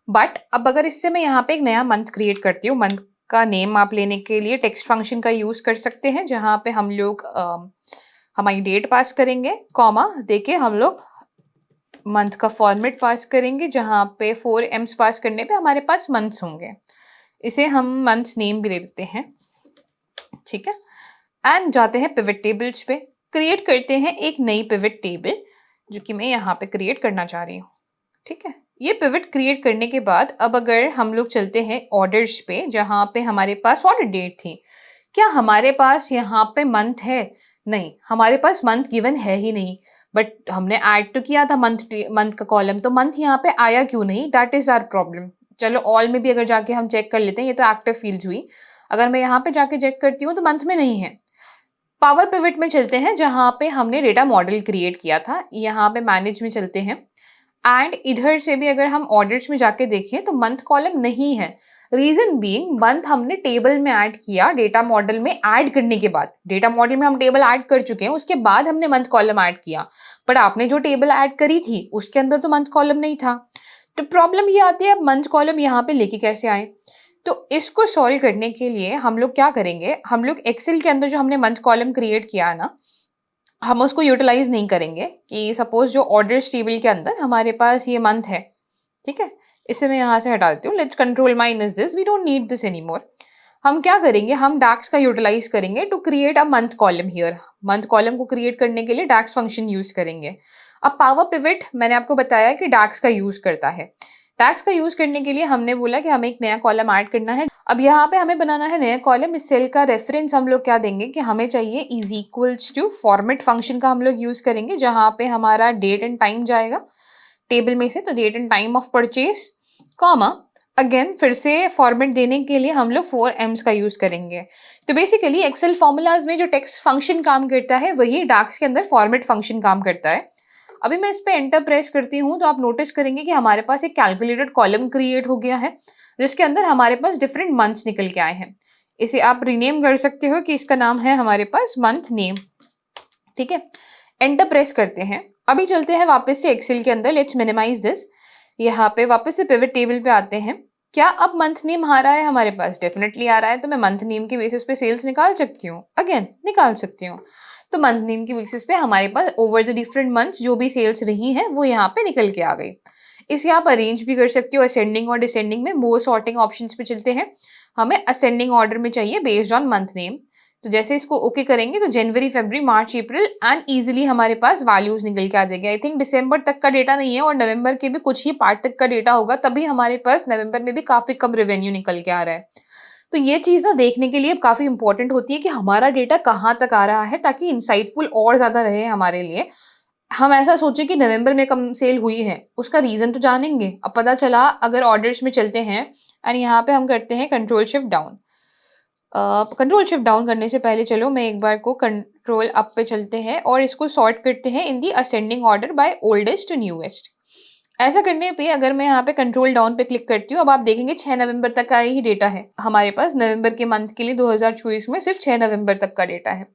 बट अब अगर इससे मैं यहाँ पे एक नया मंथ क्रिएट करती हूँ, मंथ का नेम आप लेने के लिए टेक्स्ट फंक्शन का यूज कर सकते हैं, जहाँ पे हम लोग हमारी डेट पास करेंगे, कॉमा देके हम लोग मंथ का फॉर्मेट पास करेंगे, जहाँ पे 4 एम्स पास करने पे हमारे पास मंथ्स होंगे। इसे हम मंथ्स नेम भी दे देते हैं, ठीक है। एंड जाते हैं पिवट टेबल्स पे, क्रिएट करते हैं एक नई पिवट टेबल जो कि मैं यहाँ पे क्रिएट करना चाह रही हूँ, ठीक है। ये पिवट क्रिएट करने के बाद अब अगर हम लोग चलते हैं ऑर्डर्स पे, जहाँ पे हमारे पास ऑर्डर डेट थी, क्या हमारे पास यहाँ पे मंथ है? नहीं, हमारे पास मंथ गिवन है ही नहीं, बट हमने ऐड तो किया था मंथ का कॉलम, तो मंथ यहाँ पे आया क्यों नहीं? That is our problem. चलो ऑल में भी अगर जाके हम चेक कर लेते हैं, ये तो एक्टिव फील्ड हुई, अगर मैं यहाँ पे जाके चेक करती हूँ तो मंथ में नहीं है। पावर पिवट में चलते हैं जहाँ पे हमने डेटा मॉडल क्रिएट किया था, यहाँ पे मैनेज में चलते हैं एंड इधर से भी अगर हम ऑर्डर्स में जाके देखें तो मंथ कॉलम नहीं है। रीजन बीइंग मंथ हमने टेबल में ऐड किया, डेटा मॉडल में ऐड करने के बाद, डेटा मॉडल में हम टेबल ऐड कर चुके हैं, उसके बाद हमने मंथ कॉलम ऐड किया, बट आपने जो टेबल ऐड करी थी उसके अंदर तो मंथ कॉलम नहीं था। तो प्रॉब्लम ये आती है अब मंथ कॉलम यहाँ पे लेके कैसे आए? तो इसको सॉल्व करने के लिए हम लोग क्या करेंगे, हम लोग एक्सेल के अंदर जो हमने मंथ कॉलम क्रिएट किया है ना, हम उसको यूटिलाइज नहीं करेंगे। कि सपोज जो ऑर्डर्स टेबल के अंदर हमारे पास ये मंथ है, ठीक है, इसे मैं यहाँ से हटा देती हूँ, let's control minus this, we don't need this anymore. हम क्या करेंगे, हम डैक्स का यूटिलाइज करेंगे to create a month column here. Month column को क्रिएट करने के लिए डैक्स फंक्शन यूज करेंगे। अब पावर पिवट मैंने आपको बताया कि डैक्स का यूज करता है। डैक्स का यूज करने के लिए हमने बोला कि हमें एक नया कॉलम ऐड करना है। अब यहाँ पे हमें बनाना है नया कॉलम, इस सेल का रेफरेंस हम लोग क्या देंगे कि हमें चाहिए is equals to format function का हम लोग यूज करेंगे, जहाँ पे हमारा डेट एंड टाइम जाएगा टेबल में से, तो date and time of purchase, comma again फिर से फॉर्मेट देने के लिए हम लोग 4 एम्स का यूज करेंगे। तो बेसिकली एक्सेल फॉर्मूलाज में जो टेक्स्ट फंक्शन काम करता है वही डैक्स के अंदर फॉर्मेट फंक्शन काम करता है। अभी मैं इस पे एंटर प्रेस करती हूँ तो आप नोटिस करेंगे कि हमारे पास एक कैलकुलेटेड कॉलम क्रिएट हो गया है, जिसके अंदर हमारे पास डिफरेंट मंथ्स निकल के आए हैं। इसे आप रीनेम कर सकते हो कि इसका नाम है हमारे पास मंथ नेम, ठीक है। एंटर प्रेस करते हैं। अभी चलते हैं वापस से एक्सेल के अंदर, लेट्स मिनिमाइज दिस। यहाँ पे वापस से पिवट टेबल पे आते हैं। क्या अब मंथ नेम आ रहा है हमारे पास? डेफिनेटली आ रहा है, तो मैं मंथ नेम के बेसिस पे सेल्स निकाल सकती हूँ, अगेन निकाल सकती हूँ। तो मंथ नेम के बेसिस पे हमारे पास ओवर द डिफरेंट मंथ्स जो भी सेल्स रही हैं वो यहाँ पे निकल के आ गई। इसे आप अरेंज भी कर सकते हो असेंडिंग और डिसेंडिंग में। मोर सॉर्टिंग ऑप्शंस पे चलते हैं। हमें असेंडिंग ऑर्डर में चाहिए बेस्ड ऑन मंथ नेम। तो जैसे इसको ओके करेंगे तो जनवरी, फरवरी, मार्च, अप्रैल एंड इजीली हमारे पास वैल्यूज निकल के आ जाएगी। आई थिंक दिसंबर तक का डेटा नहीं है और नवंबर के भी कुछ ही पार्ट तक का डेटा होगा, तभी हमारे पास नवंबर में भी काफी कम रेवेन्यू निकल के आ रहा है। तो ये चीज़ ना देखने के लिए काफ़ी इंपॉर्टेंट होती है कि हमारा डेटा कहाँ तक आ रहा है, ताकि इंसाइटफुल और ज़्यादा रहे हमारे लिए। हम ऐसा सोचें कि नवंबर में कम सेल हुई है, उसका रीज़न तो जानेंगे। अब पता चला अगर ऑर्डर्स में चलते हैं एंड यहाँ पे हम करते हैं control shift down. Control shift down करने से पहले चलो मैं एक बार को कंट्रोल अप पे चलते हैं और इसको सॉर्ट करते हैं in the ascending order by oldest to newest. ऐसा करने पे अगर मैं यहाँ पे कंट्रोल डाउन पे क्लिक करती हूँ, अब आप देखेंगे 6 नवंबर तक का ही डेटा है हमारे पास। नवंबर के मंथ के लिए 2024 में सिर्फ 6 नवंबर तक का डेटा है।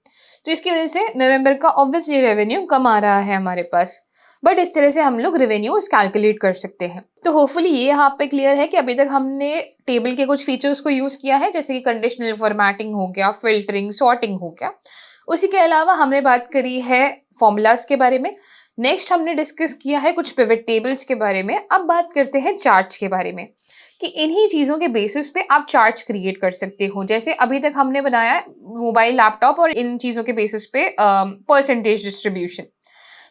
तो इसकी वजह से नवंबर का ऑब्वियसली रेवेन्यू कम आ रहा है हमारे पास। बट इस तरह से हम लोग रेवेन्यू कैलकुलेट कर सकते हैं। तो होपफुली ये यहाँ पे क्लियर है कि अभी तक हमने टेबल के कुछ फीचर्स को यूज किया है, जैसे कि कंडीशनल फॉर्मेटिंग हो गया, फिल्टरिंग, सॉर्टिंग हो गया। उसी के अलावा हमने बात करी है फॉर्मूलाज के बारे में। नेक्स्ट हमने डिस्कस किया है कुछ पिवट टेबल्स के बारे में। अब बात करते हैं चार्ट्स के बारे में कि इन्हीं चीज़ों के बेसिस पे आप चार्ट्स क्रिएट कर सकते हो। जैसे अभी तक हमने बनाया मोबाइल, लैपटॉप और इन चीज़ों के बेसिस पे परसेंटेज डिस्ट्रीब्यूशन।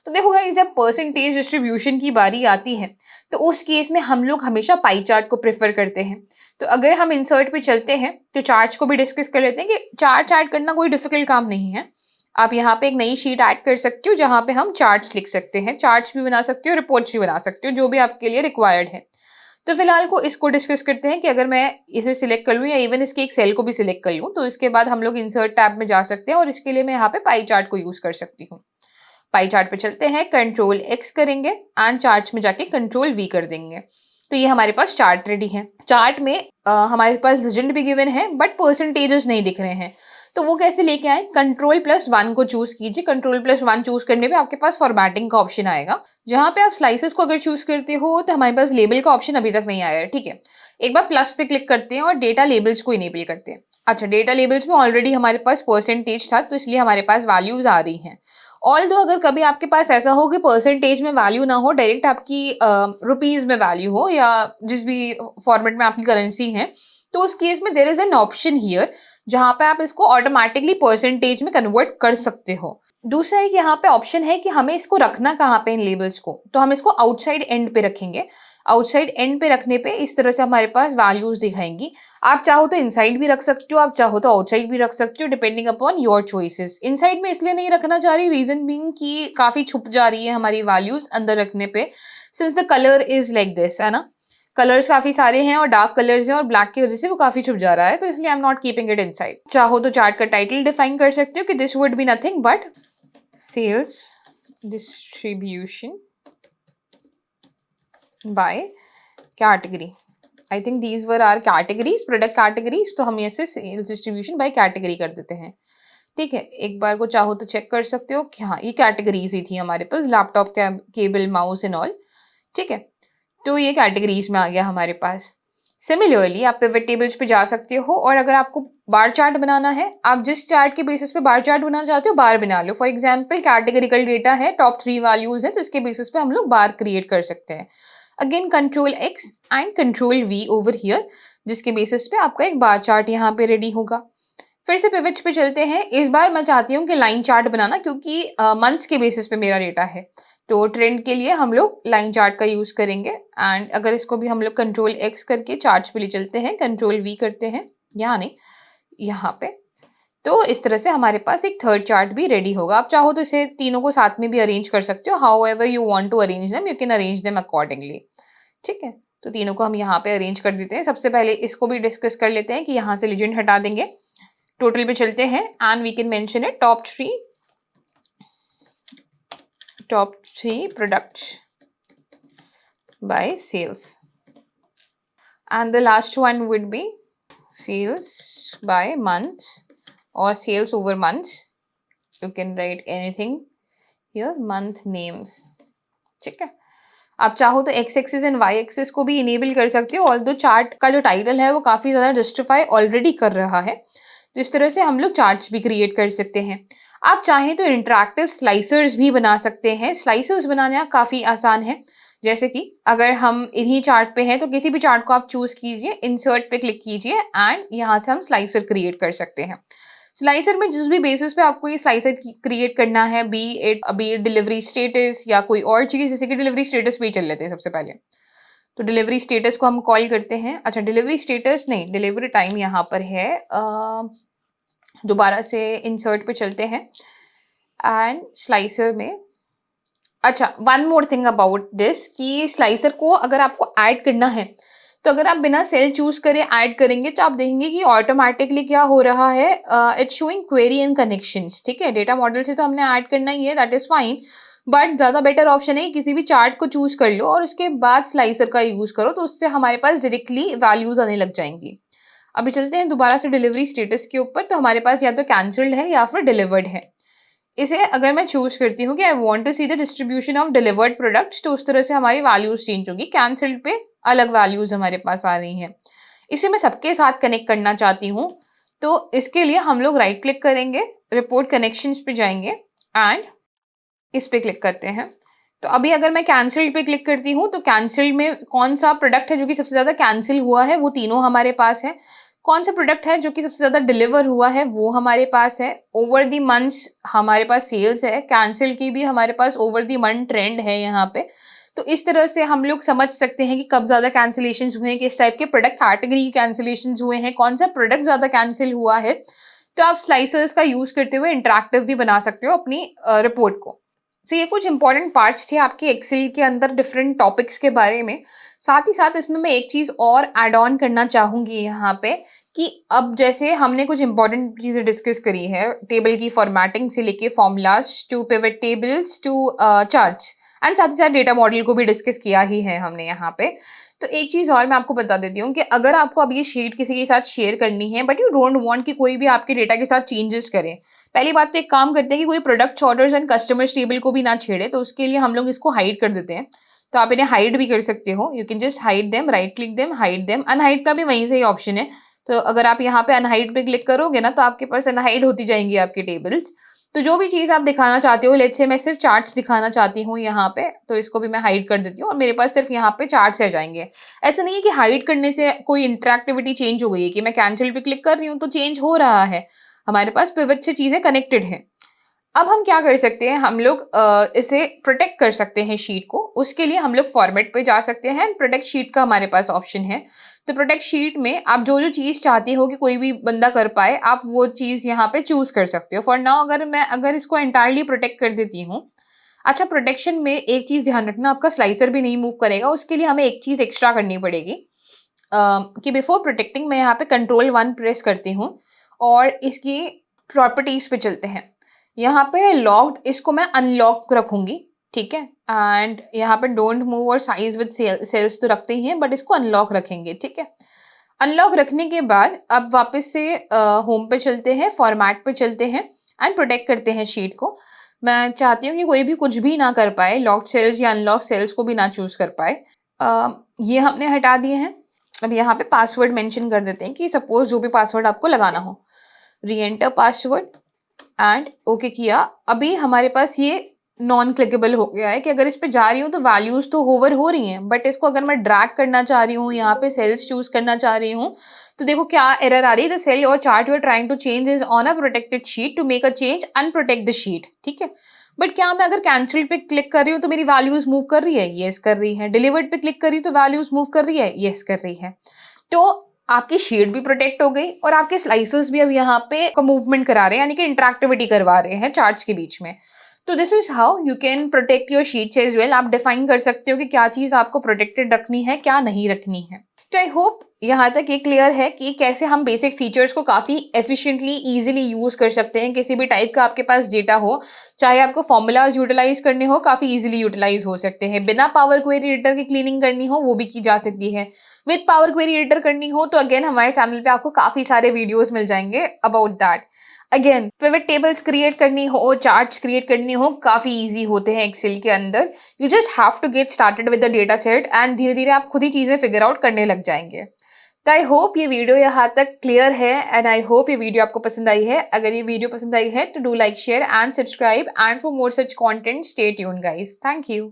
तो देखो गाइस, जब परसेंटेज डिस्ट्रीब्यूशन की बारी आती है तो उस केस में हम लोग हमेशा पाई चार्ट को प्रेफर करते हैं। तो अगर हम इंसर्ट पे चलते हैं तो चार्ट्स को भी डिस्कस कर लेते हैं कि चार्ट करना कोई डिफिकल्ट काम नहीं है। आप यहाँ पे एक नई शीट ऐड कर सकते हो जहाँ पे हम चार्ट्स लिख सकते हैं, चार्ट्स भी बना सकते हो, रिपोर्ट्स भी बना सकते हो, जो भी आपके लिए रिक्वायर्ड है। तो फिलहाल को इसको डिस्कस करते हैं कि अगर मैं इसे सिलेक्ट कर लूँ या इवन इसके एक सेल को भी सिलेक्ट कर लूँ तो इसके बाद हम लोग इंसर्ट टैब में जा सकते हैं और इसके लिए मैं यहाँ पे पाई चार्ट को यूज कर सकती हूँ। पाई चार्ट पे चलते हैं, कंट्रोल एक्स करेंगे एंड चार्ट्स में जाके कंट्रोल वी कर देंगे। तो ये हमारे पास चार्ट रेडी है। चार्ट में हमारे पास लेजेंड भी गिवन है बट परसेंटेजेस नहीं दिख रहे हैं। तो वो कैसे लेके आए? कंट्रोल+1 को चूज कीजिए। कंट्रोल+1 चूज करने पे आपके पास फॉर्मेटिंग का ऑप्शन आएगा, जहां पे आप स्लाइसेस को अगर चूज करते हो तो हमारे पास लेबल का ऑप्शन अभी तक नहीं आया है। ठीक है, एक बार प्लस पे क्लिक करते हैं और डेटा लेबल्स को इनेबल करते हैं। अच्छा, डेटा लेबल्स में ऑलरेडी हमारे पास परसेंटेज था तो इसलिए हमारे पास वैल्यूज आ रही हैं। ऑल्दो अगर कभी आपके पास ऐसा हो कि परसेंटेज में वैल्यू ना हो, डायरेक्ट आपकी रुपीज में वैल्यू हो या जिस भी फॉर्मेट में आपकी करेंसी है, तो उस केस में there is an option here जहां पे आप इसको ऑटोमेटिकली परसेंटेज में कन्वर्ट कर सकते हो। दूसरा एक यहाँ पे ऑप्शन है कि हमें इसको रखना कहाँ पे इन लेबल्स को, तो हम इसको आउटसाइड एंड पे रखेंगे। आउटसाइड एंड पे रखने पे इस तरह से हमारे पास वैल्यूज दिखाएंगी। आप चाहो तो इनसाइड भी रख सकते हो, आप चाहो तो आउटसाइड भी रख सकते हो, depending upon your choices. Inside में इसलिए नहीं रखना चाह रही, रीजन बीइंग कि काफी छुप जा रही है हमारी वैल्यूज अंदर रखने पे, since the colour is like this, है ना। कलर्स काफी सारे हैं और डार्क कलर्स हैं और ब्लैक की वजह से वो काफी छुप जा रहा है, तो इसलिए I am not keeping it inside. चाहो तो चार्ट का टाइटल डिफाइन कर सकते हो कि this would be nothing but sales distribution by category. I think these were are categories, product categories, तो हम ऐसे सेल्स डिस्ट्रीब्यूशन बाय कैटेगरी कर देते हैं। ठीक है, एक बार को चाहो तो चेक कर सकते हो कि हाँ ये कैटेगरीज ही थी हमारे पास, laptop, cable, mouse and all. ठीक है, तो ये कैटेगरीज में आ गया हमारे पास। सिमिलरली आप पिवट टेबल्स पे जा सकते हो और अगर आपको बार चार्ट बनाना है, आप जिस चार्ट के बेसिस पे बार चार्ट बनाना चाहते हो बार बना लो। फॉर एग्जांपल कैटेगरिकल डेटा है, टॉप 3 वैल्यूज है, तो इसके बेसिस पे हम लोग बार क्रिएट कर सकते हैं। Again control x and control we over here, जिसके बेसिस पे आपका एक बार चार्ट यहाँ पे रेडी होगा। फिर से पिवट्स पे चलते हैं। इस बार मैं चाहती हूँ कि लाइन चार्ट बनाना, क्योंकि मंथ्स के बेसिस पे मेरा डेटा है, तो ट्रेंड के लिए हम लोग लाइन चार्ट का यूज करेंगे। एंड अगर इसको भी हम लोग कंट्रोल एक्स करके चार्ट्स पे ले चलते हैं, कंट्रोल वी करते हैं, यहाँ नहीं यहाँ पे, तो इस तरह से हमारे पास एक थर्ड चार्ट भी रेडी होगा। आप चाहो तो इसे तीनों को साथ में भी अरेंज कर सकते हो, however you want to arrange them, you can arrange them accordingly. ठीक है, तो तीनों को हम यहाँ पे अरेंज कर देते हैं। सबसे पहले इसको भी डिस्कस कर लेते हैं कि यहाँ से लेजेंड हटा देंगे। टोटल पे चलते हैं and we can mention it top 3 products by sales, and the last one would be sales by month or sales over months. You can write anything here, month names. ठीक है, आप चाहो तो X axis and Y axis को भी इनेबल कर सकते हो, ऑल्दो चार्ट का जो टाइटल है वो काफी ज्यादा जस्टिफाई ऑलरेडी कर रहा है, तो इस तरह से हम लोग चार्ट्स भी क्रिएट कर सकते हैं। आप चाहें तो इंटरैक्टिव स्लाइसर्स भी बना सकते हैं। स्लाइसर्स बनाना काफ़ी आसान है। जैसे कि अगर हम इन्हीं चार्ट पे हैं तो किसी भी चार्ट को आप चूज़ कीजिए, इंसर्ट पे क्लिक कीजिए एंड यहाँ से हम स्लाइसर क्रिएट कर सकते हैं। स्लाइसर में जिस भी बेसिस पे आपको ये स्लाइसर क्रिएट करना है, बी इट डिलीवरी स्टेटस या कोई और चीज़, जैसे कि डिलीवरी स्टेटस पे ही चल लेते हैं सबसे पहले। तो डिलीवरी स्टेटस को हम कॉल करते हैं। अच्छा, डिलीवरी स्टेटस नहीं, डिलीवरी टाइम यहाँ पर है। दोबारा से इंसर्ट पे चलते हैं एंड स्लाइसर में। अच्छा, one more thing about this कि स्लाइसर को अगर आपको ऐड करना है, तो अगर आप बिना सेल चूज़ करे ऐड करेंगे तो आप देखेंगे कि ऑटोमैटिकली क्या हो रहा है, it's showing query and connections. ठीक है, डेटा मॉडल से तो हमने ऐड करना ही है, दैट इज़ फाइन, बट ज़्यादा बेटर ऑप्शन है किसी भी चार्ट को चूज़ कर लो और उसके बाद स्लाइसर का यूज़ करो, तो उससे हमारे पास डायरेक्टली वैल्यूज़ आने लग जाएंगी। अभी चलते हैं दोबारा से डिलीवरी स्टेटस के ऊपर, तो हमारे पास या तो कैंसल्ड है या फिर डिलीवर्ड है। इसे अगर मैं चूज करती हूँ कि I want to see the distribution of delivered products, तो उस तरह से हमारी वैल्यूज चेंज होगी। कैंसल्ड पे अलग वैल्यूज हमारे पास आ रही हैं। इसे मैं सबके साथ कनेक्ट करना चाहती हूँ, तो इसके लिए हम लोग राइट क्लिक करेंगे, रिपोर्ट कनेक्शंस पे जाएंगे एंड इस पे क्लिक करते हैं। तो अभी अगर मैं कैंसल्ड पे क्लिक करती हूँ तो कैंसल्ड में कौन सा प्रोडक्ट है जो कि सबसे ज़्यादा कैंसिल हुआ है, वो तीनों हमारे पास है। कौन सा प्रोडक्ट है जो कि सबसे ज़्यादा डिलीवर हुआ है, वो हमारे पास है। ओवर द मंथ्स हमारे पास सेल्स है, कैंसिल की भी हमारे पास ओवर द मंथ ट्रेंड है यहाँ पे। तो इस तरह से हम लोग समझ सकते हैं कि कब ज़्यादा कैंसिलेशंस हुए हैं, किस टाइप के प्रोडक्ट कैटेगरी के कैंसिलेशंस हुए हैं, कौन सा प्रोडक्ट ज़्यादा कैंसिल हुआ है। तो आप स्लाइसर्स का यूज़ करते हुए इंटरैक्टिव भी बना सकते हो अपनी रिपोर्ट को। सो ये कुछ इंपॉर्टेंट पार्ट्स थे आपके एक्सेल के अंदर डिफरेंट टॉपिक्स के बारे में। साथ ही साथ इसमें मैं एक चीज़ और ऐड ऑन करना चाहूँगी यहाँ पे कि अब जैसे हमने कुछ इंपॉर्टेंट चीज़ें डिस्कस करी है, टेबल की फॉर्मेटिंग से लेके formulas to pivot tables to charts, and साथ ही साथ डेटा मॉडल को भी डिस्कस किया ही है हमने यहाँ पे। तो एक चीज़ और मैं आपको बता देती हूँ कि अगर आपको अब ये शीट किसी के साथ शेयर करनी है बट यू डोंट वांट कि कोई भी आपके डेटा के साथ चेंजेस करे, पहली बात तो एक काम करते हैं कि कोई product orders and customers table को भी ना छेड़े, तो उसके लिए हम लोग इसको हाइड कर देते हैं। तो आप इन्हें हाइड भी कर सकते हो, you can just hide them, right click them, hide them. Unhide का भी वहीं से ही ऑप्शन है। तो अगर आप यहाँ पे अनहाइड पे क्लिक करोगे ना तो आपके पास अनहाइड होती जाएंगी आपकी टेबल्स। तो जो भी चीज़ आप दिखाना चाहते हो, लेट्स से मैं सिर्फ चार्ट्स दिखाना चाहती हूँ यहाँ पे, तो इसको भी मैं हाइड कर देती हूँ और मेरे पास सिर्फ यहाँ पे चार्ट्स रह जाएंगे। ऐसा नहीं है कि हाइड करने से कोई इंटरेक्टिविटी चेंज हो गई है, कि मैं कैंसिल पे क्लिक कर रही हूँ तो चेंज हो रहा है। हमारे पास पिवट से चीज़ें कनेक्टेड हैं। अब हम क्या कर सकते हैं, हम लोग इसे प्रोटेक्ट कर सकते हैं शीट को। उसके लिए हम लोग फॉर्मेट पे जा सकते हैं, प्रोटेक्ट शीट का हमारे पास ऑप्शन है। तो प्रोटेक्ट शीट में आप जो जो चीज़ चाहते हो कि कोई भी बंदा कर पाए, आप वो चीज़ यहाँ पे चूज कर सकते हो। फॉर नाउ अगर इसको एंटायरली प्रोटेक्ट कर देती हूँ। अच्छा, प्रोटेक्शन में एक चीज़ ध्यान रखना, आपका स्लाइसर भी नहीं मूव करेगा। उसके लिए हमें एक चीज़ एक्स्ट्रा करनी पड़ेगी, कि बिफोर प्रोटेक्टिंग मैं यहाँ पे कंट्रोल 1 प्रेस करती हूँ और इसकी प्रॉपर्टीज पे चलते हैं। यहाँ पे लॉक्ड, इसको मैं अनलॉक रखूंगी, ठीक है। एंड यहाँ पे डोंट मूव और साइज विद सेल्स तो रखते ही हैं, बट इसको अनलॉक रखेंगे, ठीक है। अनलॉक रखने के बाद अब वापस से होम पे चलते हैं, फॉर्मेट पे चलते हैं एंड प्रोटेक्ट करते हैं शीट को। मैं चाहती हूँ कि कोई भी कुछ भी ना कर पाए, लॉक्ड सेल्स या अनलॉक सेल्स को भी ना चूज कर पाए। ये हमने हटा दिए हैं। अब यहाँ पे पासवर्ड मेंशन कर देते हैं कि सपोज जो भी पासवर्ड आपको लगाना हो, री एंटर पासवर्ड एंड ओके किया। अभी हमारे पास ये नॉन क्लिकेबल हो गया है कि अगर इस पे जा रही हूँ तो वैल्यूज तो होवर हो रही हैं, बट इसको अगर मैं ड्रैग करना चाह रही हूँ, यहाँ पे सेल्स चूज करना चाह रही हूँ, तो देखो क्या एरर आ रही है। The cell or chart you are trying to change is on a protected sheet, to make a change unprotect the sheet, ठीक है। बट क्या मैं अगर कैंसिल पे क्लिक कर रही हूँ तो मेरी वैल्यूज मूव कर रही है? यस कर रही है। डिलीवर्ड पे क्लिक कर रही हूँ तो वैल्यूज मूव कर रही है? यस कर रही है। तो आपकी शीट भी प्रोटेक्ट हो गई और आपके स्लाइसेस भी अब यहाँ पे मूवमेंट करा रहे हैं, यानी कि इंटरेक्टिविटी करवा रहे हैं चार्ट्स के बीच में। तो this is how you can protect your sheets as well. आप डिफाइन कर सकते हो कि क्या चीज आपको प्रोटेक्टेड रखनी है, क्या नहीं रखनी है। तो आई होप यहाँ तक ये क्लियर है कि कैसे हम बेसिक फीचर्स को काफ़ी एफिशिएंटली इजीली यूज़ कर सकते हैं। किसी भी टाइप का आपके पास डेटा हो, चाहे आपको फॉर्मूलाज यूटिलाइज करने हो, काफ़ी इजीली यूटिलाइज हो सकते हैं। बिना पावर क्वेरी एडिटर की क्लीनिंग करनी हो वो भी की जा सकती है। विद पावर क्वेरी एडिटर करनी हो तो अगेन हमारे चैनल पे आपको काफ़ी सारे वीडियोस मिल जाएंगे about that. Again pivot tables create करनी हो, चार्ट्स क्रिएट करनी हो, काफ़ी ईजी होते हैं एक्सेल के अंदर। You just have to get started with the data set and धीरे धीरे आप खुद ही चीज़ें फिगर आउट करने लग जाएंगे। तो आई होप ये वीडियो यहाँ तक क्लियर है एंड आई होप ये वीडियो आपको पसंद आई है। अगर ये वीडियो पसंद आई है तो do like, share and subscribe and for more such content stay tuned guys. Thank you.